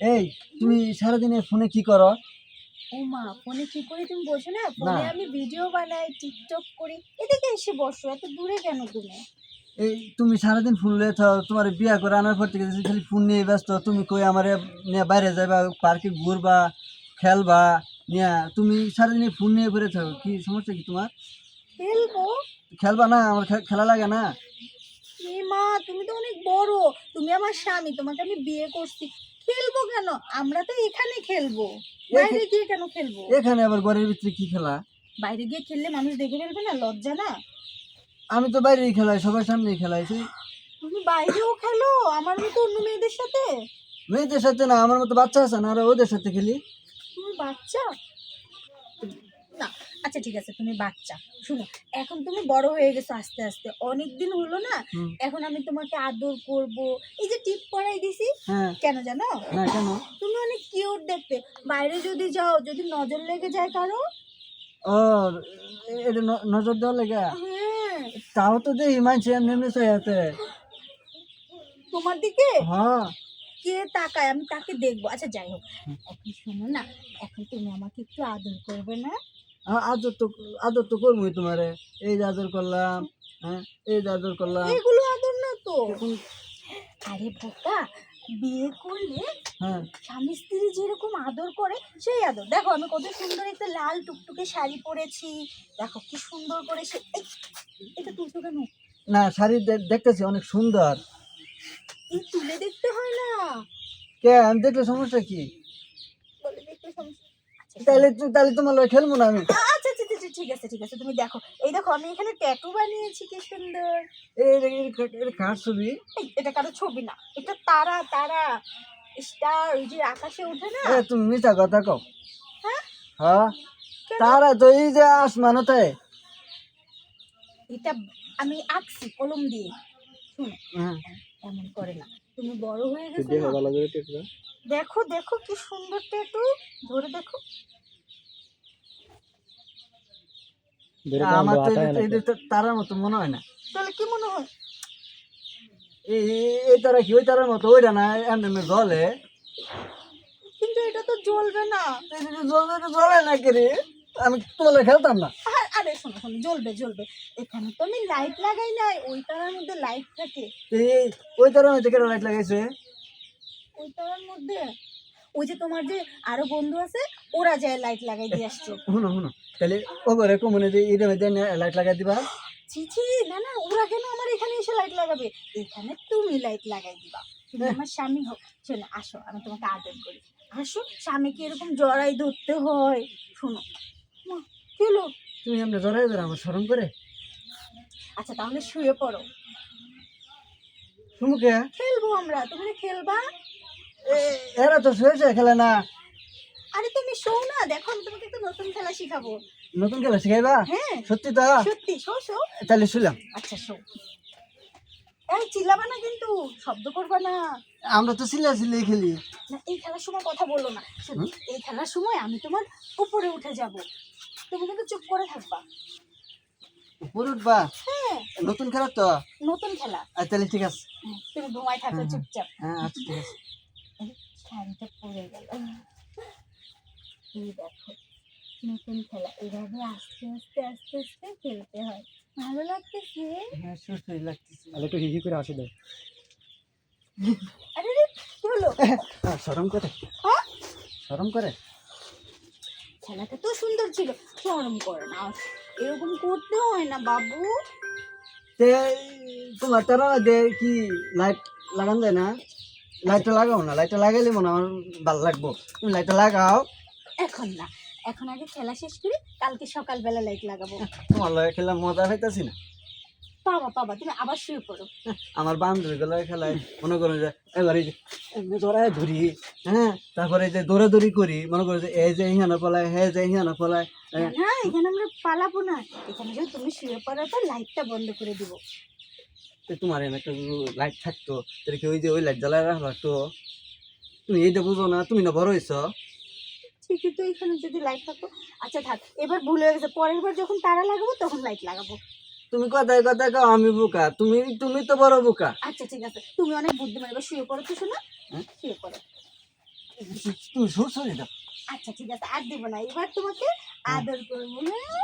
এই তুমি সারাদিনে ফোনে কি করো? ও মা, ফোনে কি করি তুমি বোঝো না? না ফোনে আমি ভিডিও বানাই, টিকটক করি। এদিকে এসে বসো, এত দূরে কেন তুমি? এই তুমি সারাদিন ফোন লয়ে থাও, তোমার বিয়া করে আনার পর থেকে খালি ফোন নিয়ে ব্যস্ত। তুমি কই আমারে নিয়ে বাইরে যাবা, পার্কে ঘুরবা, খেলবা, নিয়া তুমি সারাদিন ফোন নিয়ে ঘুরে থাকো, কি সমস্যা কি তোমার? খেলবো? খেলবা না? আমার খেলা লাগে না? এ মা, তুমি তো অনেক বড়, তুমি আমার স্বামী, তোমাকে আমি বিয়ে করছি। খেলবো কেন? আমরা তো এখানে খেলবো, বাইরে গিয়ে কেন খেলবো? এখানে আবার ঘরের ভিতরে কি খেলা? বাইরে গিয়ে খেললে মানুষ দেখে ফেলবে না, লজ্জা না? আমি তো বাইরেই খেলাই, সবার সামনেই খেলাইছি। তুমি বাইরেও খেলো আমার মতো অন্য মেয়েদের সাথে? মেয়েদের সাথে না, আমার মতো বাচ্চা আছে না, আর ওদের সাথে খেলি। তুমি বাচ্চা না? আচ্ছা ঠিক আছে, তুমি বাচ্চা। শুনো, এখন তুমি বড় হয়ে গেছো আস্তে আস্তে, অনেক দিন হলো না? হুম। এখন আমি তোমাকে আদর করব। এই যে টিপ পরাই দিছি, হ্যাঁ। কেন জানো? না কেন? তুমি অনেক কিউট দেখতে। বাইরে যদি যাও, যদি নজর লেগে যায় কারো। ও, এটা নজর দেওয়া লেগে? হ্যাঁ। তাও তো দেখি মানছি এমনি এমনি চাইতে। তোমার দিকে হ্যাঁ। কে তাকায়, আমি তাকে দেখবো। আচ্ছা যাই হোক, এখন শোনো না, এখন তুমি আমাকে একটু আদর করবে না? আদর তো, আদর তো করবোই তোমারে। এই যে আদর করলাম, হ্যাঁ, এই যে আদর করলাম। এগুলো আদর না তো। এখন আরে বোকা, বিয়ে করলে হ্যাঁ। স্বামী স্ত্রী যেরকম আদর করে সেই আদর। দেখো আমি কত সুন্দর একটা লাল টুকটুকে শাড়ি পরেছি, দেখো কি সুন্দর করে সে। এটা তুলছো কেন? না, শাড়ি দেখতেছি অনেক সুন্দর। এই তুলে দেখতে হয় না? কে, আমি দেখলে সমস্যা কি? বলে দেখতে সমস্যা? আচ্ছা তাহলে তোমার লগে খেলবো না আমি। আচ্ছা আচ্ছা আচ্ছা, ঠিক আছে ঠিক আছে, তুমি দেখো। এই দেখো আমি এখানে ট্যাটু বানিয়েছি, কি সুন্দর। এই কার ছবি? এটা কারো ছবি না, এটা তারা তারা, স্টার, ওই যে আকাশে ওঠে না। তুমি মিথ্যা কথা কও। হ্যাঁ? হ্যাঁ, কেন? তারা তো এই যে আসমানতে। এটা আমি আঁকছি কলম দিয়ে। শুনো, হ্যাঁ। এমন করে না, তুমি বড় হয়ে গেছো না? দেখো দেখো কি সুন্দর ট্যাটু, ধরে দেখো। আমার তো এটা তো তারার মতো মনে হয় না। তাহলে কি মনে হয়? এই তারা কি ওই তারার মতো? ওইটা না এমনি এমনি জলে। কিন্তু এটা তো জ্বলবে না। জলে না কে রে? আমি তোমার খেলতাম না। আরে শোনো শোনো, জ্বলবে জ্বলবে। এখানে তো আমি লাইট লাগাই নাই, ওই তারার মধ্যে লাইট থাকে। ওই তারার মধ্যে কেন লাইট লাগাইছে? ওই তারার মধ্যে ওই যে তোমার যে আরো বন্ধু আছে, ওরা যায় লাইট লাগাই দিয়ে আসছে। শুনো শুনো, তাহলে ও ঘরে কমনে যে এর মধ্যে লাইট লাগাই দিবা। ছি, না না, ওরা কেন আমার এখানে এসে লাইট লাগাবে? এখানে তুমি লাইট লাগাই দিবা, তুমি আমার স্বামী হোক। শোনো, আসো, আমি তোমাকে আদর করি। আসো, স্বামীকে এরকম জড়াই ধরতে হয়। শোনো মা, কি হলো? তুমি এমনি জড়াই ধরে আমার শরম করে? আচ্ছা তাহলে শুয়ে পড়ো, শুনুকে খেলবো আমরা। তুমি না খেলবা? এরা তো শুয়েছে, খেলে না। আরে তুমি শো না, দেখো আমি তোমাকে একটা নতুন খেলা শিখাবো। নতুন খেলা শিখাইবা? হ্যাঁ সত্যি তো? সত্যি, শো শো। তাহলে শুলাম। আচ্ছা শো। এই চিল্লাবা না কিন্তু, শব্দ করবা না। আমরা তো সিলে খেলি। না, এই খেলার সময় কথা বললো না। শোনো, এই খেলার সময় আমি তোমার উপরে উঠে যাব, তুমি কিন্তু চুপ করে থাকবা। উপরে উঠবা? হ্যাঁ, নতুন খেলা তো। নতুন খেলা। তাহলে ঠিক আছে। তুমি ঘুমাই থাকো হ্যাঁ, চুপচাপ। হ্যাঁ, আচ্ছা ঠিক আছে। এই শাড়িটা পরে গেল। এই দেখো, নতুন খেলা, এভাবে আস্তে আস্তে আস্তে আস্তে খেলতে হয়। ভালো লাগতেছে? হ্যাঁ, সুস্থই লাগতেছে। তাহলে একটু হিহি করে আসে দাও। আরে রে, কি হলো? শরম করে? হ্যাঁ, শরম করে? খেলাটা তো সুন্দর ছিল। শরম করে না, এরকম করতে হয় না বাবু। তে তোমার তারা দে কি লাইট লাগান যায় না? লাইটটা লাগাও না, লাইটটা লাগাইলে মনে হয় আমার ভালো লাগবো। তুমি লাইটটা লাগাও। এখন না, এখন আগে খেলা শেষ করি, কালকে সকালবেলা লাইট লাগাবো। তোমার লগে খেলা মজা পাইতাছি না। বাবা বাবা, তুমি আবার শুয়ে পড়ো। আমার বান্ধবী গুলো খেলায় মনে করো যে এবার এই যে এমনি জড়ায় ধরি, হ্যাঁ, তারপরে এই যে দৌড়াদৌড়ি করি, মনে করো যে এই যে ইহানো পলায়, হ্যাঁ যে ইহানো পলায়। না, এখানে আমরা পালাবো না। এখানে যদি তুমি শুয়ে পড়ার পর লাইটটা বন্ধ করে দিব। তোমার এখানে একটা লাইট থাকতো, তাহলে কি ওই যে ওই লাইট জ্বালায় রাখা লাগতো? তুমি এইটা বুঝো না? তুমি না বড় হয়েছো। ঠিকই তো, এখানে যদি লাইট থাকতো। আচ্ছা থাক, এবার ভুল হয়ে গেছে, পরের বার যখন তারা লাগাবো তখন লাইট লাগাবো। তুমি কথায় কথায় কও আমি বোকা, তুমি তুমি তো বড় বোকা। আচ্ছা ঠিক আছে, তুমি অনেক বুদ্ধিমান, এবার শুয়ে পড়ো তো শোনা। হ্যাঁ? শুয়ে পড়ো। তুমি সুর সরি দাও। আচ্ছা ঠিক আছে, আর দেবো না, এবার তোমাকে আদর করবো, হ্যাঁ?